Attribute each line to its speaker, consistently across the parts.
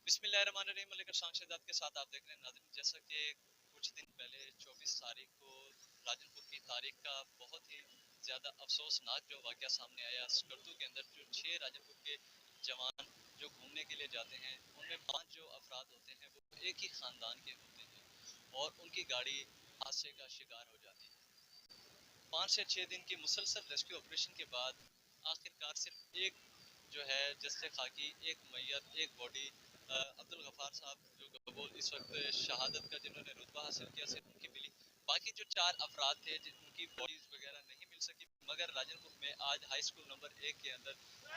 Speaker 1: بسم اللہ الرحمن الرحیم علیہ شان شہزاد کے ساتھ آپ دیکھ رہے ہیں ناظرین، جیسا کہ کچھ دن پہلے 24 تاریخ کو راجن پور کی تاریخ کا بہت ہی زیادہ افسوسناک جو واقعہ سامنے آیا سکردو کے اندر، جو 6 راجن پور کے جوان جو گھومنے کے لیے جاتے ہیں، ان میں 5 جو افراد ہوتے ہیں وہ ایک ہی خاندان کے ہوتے ہیں اور ان کی گاڑی حادثے کا شکار ہو جاتی ہے۔ 5 سے 6 دن کی مسلسل ریسکیو آپریشن کے بعد آخرکار صرف ایک جو ہے جسے خاکی، ایک میت، ایک باڈی عبدالغفار صاحب جو گبول اس وقت شہادت کا جنہوں نے رتبہ حاصل کیا، صرف ان کی ملی۔ باقی جو 4 افراد تھے جن کی باڈیز وغیرہ نہیں مل سکی، مگر راجن پور میں آج ہائی اسکول نمبر 1 کے اندر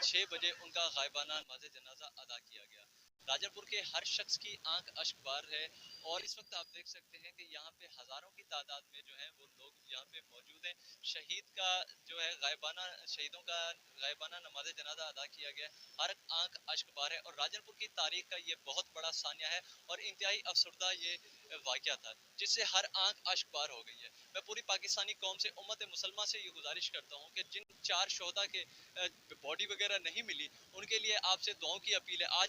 Speaker 1: 6 بجے ان کا غائبانہ نماز جنازہ ادا کیا گیا۔ راجن پور کے ہر شخص کی آنکھ اشک بار ہے اور اس وقت آپ دیکھ سکتے ہیں کہ یہاں پہ ہزاروں کی تعداد میں جو ہیں وہ لوگ یہاں پہ موجود ہیں۔ شہید کا جو ہے غائبانہ، شہیدوں کا غائبانہ نماز جنازہ ادا کیا گیا، ہر آنکھ اشک بار ہے اور راجن پور کی تاریخ کا یہ بہت بڑا ثانیہ ہے اور انتہائی افسردہ یہ واقعہ تھا جس سے ہر آنکھ اشک بار ہو گئی ہے۔ میں پوری پاکستانی قوم سے، امت مسلمہ سے یہ گزارش کرتا ہوں کہ جن 4 شہداء کے باڈی وغیرہ نہیں ملی، ان کے لیے آپ سے دعاؤں کی اپیل ہے۔ آج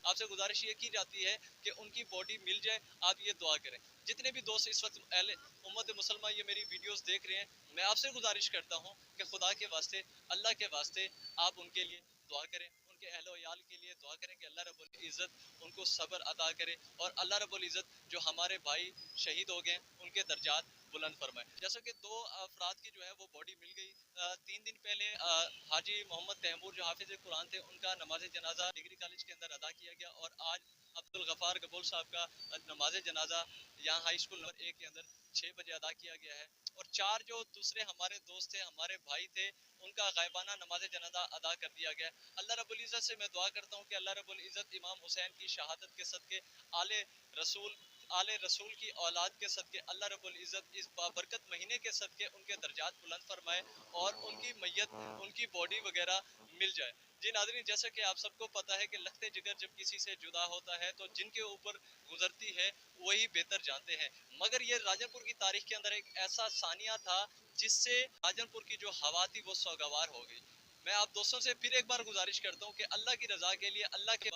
Speaker 1: آپ سے گزارش یہ کی جاتی ہے کہ ان کی باڈی مل جائے، آپ یہ دعا کریں۔ جتنے بھی دوست اس وقت اہل امت مسلمہ یہ میری ویڈیوز دیکھ رہے ہیں، میں آپ سے گزارش کرتا ہوں کہ خدا کے واسطے، اللہ کے واسطے آپ ان کے لیے دعا کریں، ان کے اہل و عیال کے لیے دعا کریں کہ اللہ رب العزت ان کو صبر عطا کرے اور اللہ رب العزت جو ہمارے بھائی شہید ہو گئے ان کے درجات بلند فرمائے۔ جیسا کہ 2 افراد کی جو ہے وہ باڈی مل گئی۔ 3 دن پہلے حاجی محمد تیمور جو حافظ قرآن تھے، ان کا نماز جنازہ ڈگری کالج کے اندر ادا کیا گیا اور آج عبدالغفار گبول صاحب کا نماز جنازہ یہاں ہائی اسکول نمبر 1 کے اندر 6 بجے ادا کیا گیا ہے اور 4 جو دوسرے ہمارے دوست تھے، ہمارے بھائی تھے، ان کا غائبانہ نماز جنازہ ادا کر دیا گیا۔ اللہ رب العزت سے میں دعا کرتا ہوں کہ اللہ رب العزت امام حسین کی شہادت کے صدقے، آل رسول کی اولاد کے صدقے، اللہ رب العزت اس بابرکت مہینے کے صدقے ان کے درجات بلند فرمائے اور ان کی میت، ان کی باڈی وغیرہ مل جائے۔ جی ناظرین، جیسا کہ آپ سب کو پتہ ہے کہ لخت جگر جب کسی سے جدا ہوتا ہے تو جن کے اوپر گزرتی ہے وہی بہتر جانتے ہیں، مگر یہ راجن پور کی تاریخ کے اندر ایک ایسا ثانیہ تھا جس سے راجن پور کی جو ہوا تھی وہ سوگوار ہو گئی۔ میں آپ دوستوں سے پھر ایک بار گزارش کرتا ہوں کہ اللہ کی رضا کے لیے، اللہ کے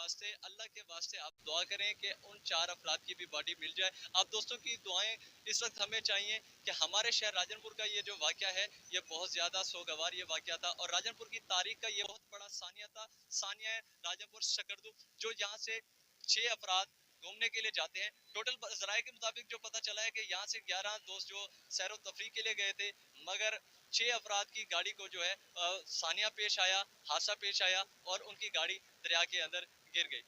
Speaker 1: واسطے آپ دعا کریں کہ ان 4 افراد کی بھی باڈی مل جائے۔ آپ دوستوں کی دعائیں اس وقت ہمیں چاہیے کہ ہمارے شہر راجن پور کا یہ جو واقعہ ہے یہ بہت زیادہ سوگوار یہ واقعہ تھا اور راجن پور کی تاریخ کا یہ بہت بڑا ثانیہ تھا، ثانیہ ہے راجن پور سکردو، جو یہاں سے 6 افراد گھومنے کے لیے جاتے ہیں۔ ٹوٹل ذرائع کے مطابق جو پتہ چلا ہے کہ یہاں سے 11 دوست جو سیر و تفریح کے لیے گئے تھے، مگر 6 افراد کی گاڑی کو جو ہے ثانیہ پیش آیا، حادثہ پیش آیا اور ان کی گاڑی دریا کے اندر گر گئی۔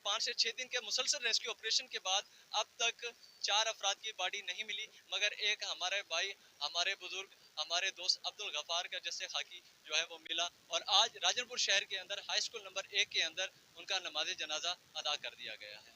Speaker 1: 5 سے 6 دن کے مسلسل ریسکیو آپریشن کے بعد اب تک 4 افراد کی باڈی نہیں ملی، مگر ایک ہمارے بھائی، ہمارے بزرگ، ہمارے دوست عبدالغفار کا جسے خاکی جو ہے وہ ملا اور آج راجن پور شہر کے اندر ہائی اسکول نمبر 1 کے اندر ان کا نماز جنازہ ادا کر دیا گیا ہے۔